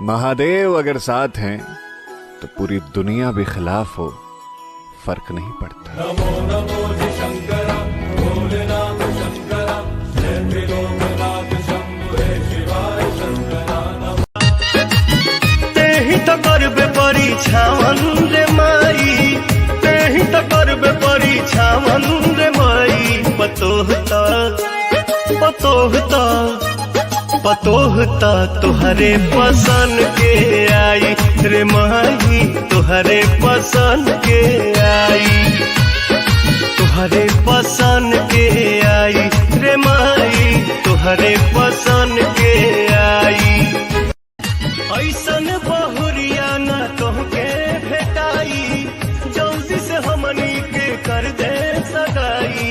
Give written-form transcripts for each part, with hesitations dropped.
महादेव अगर साथ हैं तो पूरी दुनिया भी खिलाफ हो, फर्क नहीं पड़ता। नमो नमो शंकर भोलेनाथ शंकर जय त्रिलोकनाथ शंभुरे शिवाय शंकर। तेहि तो करबे परीक्षावन रे माई, तेहि तो करबे परीक्षावन रे माई। पतोहता तुहरे पसंद के आई रे माई, तुहरे पसंद के आई, तुहरे पसंद के आई रे माई, तुहरे पसंद के आई। ऐसन बहुरिया न तोहके भेटाई, जल्दी से हमनी के कर दे सगाई।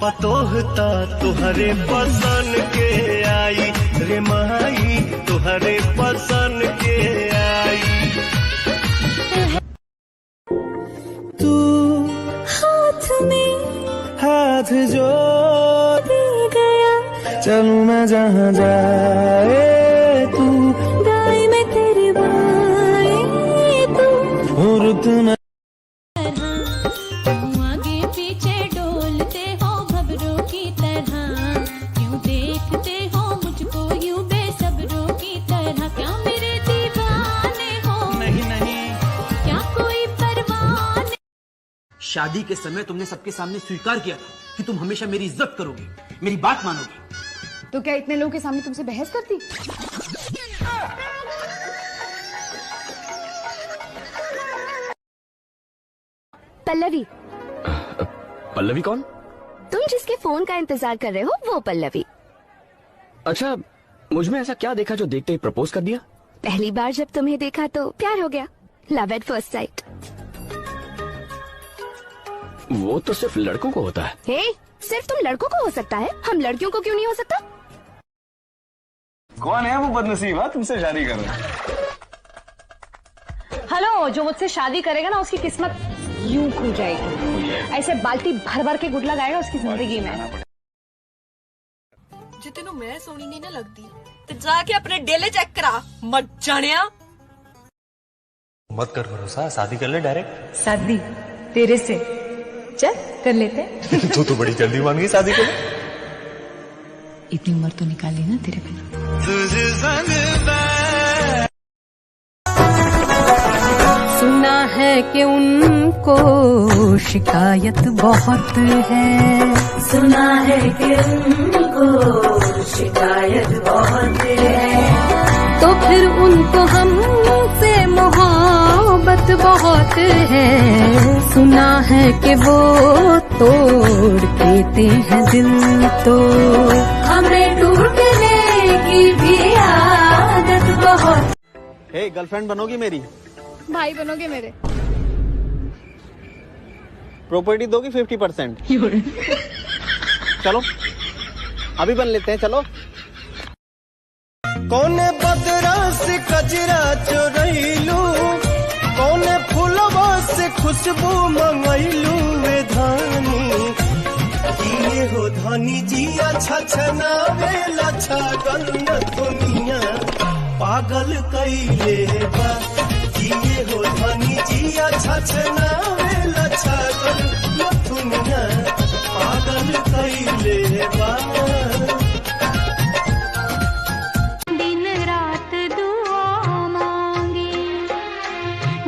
पतोहता तुहरे पसंद के आई रे माई, तुहरे पसंद के आई। तू हाथ में हाथ जो दे गया, चलूं मैं जहाँ जाए तू, दाएं में तेरे बाएं तू, और तू न आगे पीछे डोलते हो घबरों की तरह, क्यों देखते हो मुझको यूं बेसब्रों की तरह। क्या मेरे दीवाने हो? नहीं, क्या कोई परवाह नहीं? शादी के समय तुमने सबके सामने स्वीकार किया था कि तुम हमेशा मेरी इज्जत करोगे, मेरी बात मानोगे। तो क्या इतने लोगों के सामने तुमसे बहस करती? पल्लवी। पल्लवी कौन? तुम जिसके फोन का इंतजार कर रहे हो वो पल्लवी। अच्छा, मुझ में ऐसा क्या देखा जो देखते ही प्रपोज कर दिया? पहली बार जब तुम्हें देखा तो प्यार हो गया, लव एट फर्स्ट साइट। वो तो सिर्फ लड़कों को होता है। हे, सिर्फ तुम लड़कों को हो सकता है, हम लड़कियों को क्यों नहीं हो सकता? कौन है वो बदनसीब तुमसे शादी कर रहा है? हेलो, जो मुझसे शादी करेगा ना उसकी किस्मत यूं खुल जाएगी, ऐसे बाल्टी भर भर के गुड लगाएगा उसकी जिंदगी में। जे तेनू मैं सोनी नहीं ना लगती तो जाके अपने डेले चेक करा, मत जानिया। मत कर भरोसा, शादी कर ले डायरेक्ट। शादी तेरे से? चल कर लेते। तू बड़ी जल्दी मान गई शादी के लिए। इतनी उम्र तो निकाली ना तेरे बिना। सुना है कि उनको शिकायत बहुत है, सुना है कि उनको शिकायत बहुत है, तो फिर उनको हमसे मोहब्बत बहुत है। सुना है कि वो तोड़ देते हैं दिल, तो हमें टूटने की भी आदत बहुत। हे, गर्लफ्रेंड बनोगी मेरी? भाई बनोगे मेरे? प्रॉपर्टी दोगी 50%? चलो अभी बन लेते हैं, चलो। कौने बदरा से कजरा चोरैलू, कौने फूलवा से खुशबू मंगैलू वे धानी। किए हो धानी जिया छछना वेला छागल न दुनिया पागल कैले बा। किए हो धानी जिया छछना वेला छागल न दुनिया पागल कैले बा। दिन रात दुआ मांगे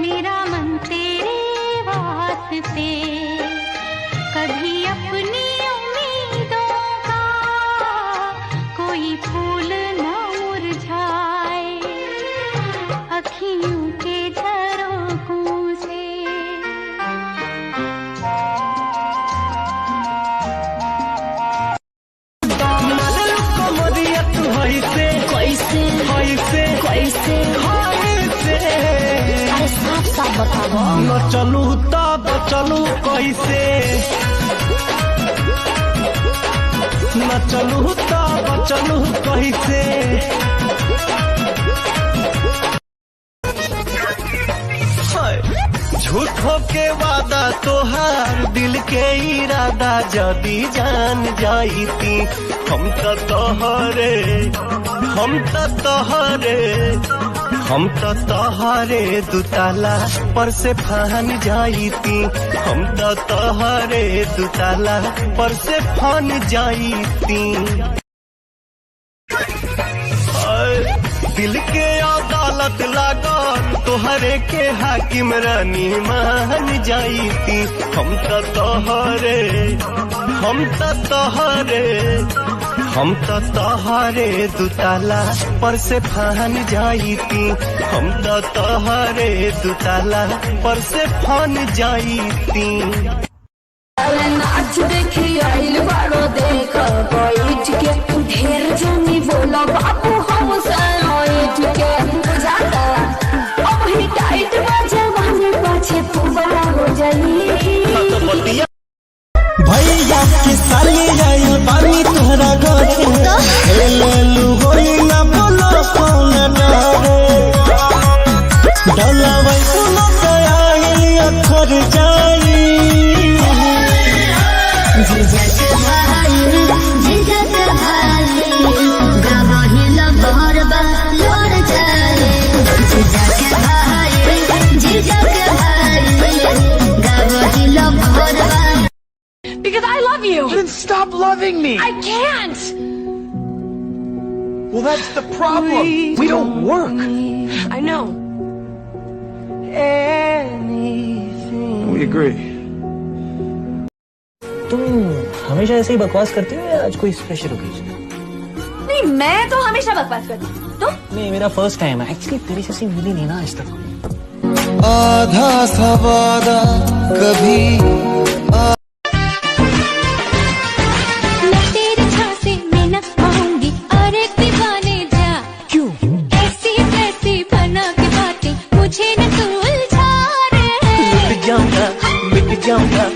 मेरा मन तेरे वास्ते, कभी अपनी उम्मीदों का कोई फूल न मुरझाए, अखियों के झरोखों से। न चलू तब चलू कैसे, न चलू तब चलू कैसे। झूठ झूठों के वादा तोहार दिल के इरादा जदी जान जाईती हम तो तोहरे दुताला पर से फान जाईती हम तो तोहरे दुताला पर से फान जाईती दिल के अदालत लागल तोहरे के हाकिम रानी मान जाईती हम तो तोहरे दुताला पर से फान जाईती हम तो तोहरे दुताला पर से फान जाईती नाच देखी आइल बारो देख बैठ के ढेर जमी बोला बाबू हम साइट के बुझाता अब ही टाइट बजे वाले पाछे पुबरा हो जाई भैया की साली आई बानी तोहरा घरे ले लू होई ना बोलो कौन डरे डलवै सुनो आई अखर जाई जीजा के भाई गवाही लबहर बा लड़ जाए जीजा के भाई गवाही लबहर बा Because I love you. Then stop loving me. I can't. Well, that's the problem. We don't work. I know. We agree. तुम हमेशा ऐसे ही बकवास करती हो या आज कोई स्पेशल ओकेजन? नहीं, मैं तो हमेशा बकवास करती हूँ। तुम? नहीं, मेरा फर्स्ट टाइम है एक्चुअली। तेरी जैसी मिली नहीं ना आज तक। आधा सवादा कभी मैं तेरे झांसे में न आऊंगी और एक दीवाने जा। क्यों? ऐसी वैसी बना के बातें मुझे न तू उलझा रे। मिट जाऊंगा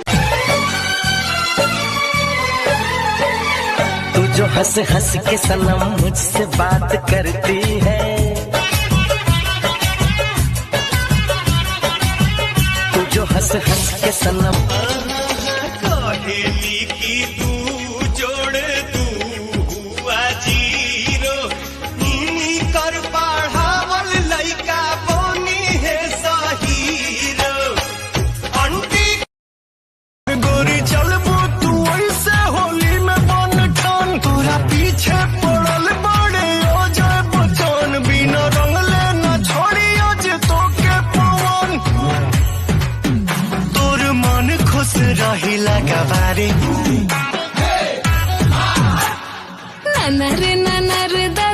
तू जो हंस हंस के सनम मुझसे बात करती है तू जो हंस हंस के सनम कहेली की तू जोड़े तू हुआ जीरो नी कर पढ़ावल लइका बोनी है सहीरो अंटी गोरी चलबो तू ऐसे होली में बन ठान तोरा पीछे पड़ल बड़े ओ जाए बचन बिना रंगले न छोड़ियो जे तो के पवन तोर मन खुश रही लगा बारे ननर ननर दा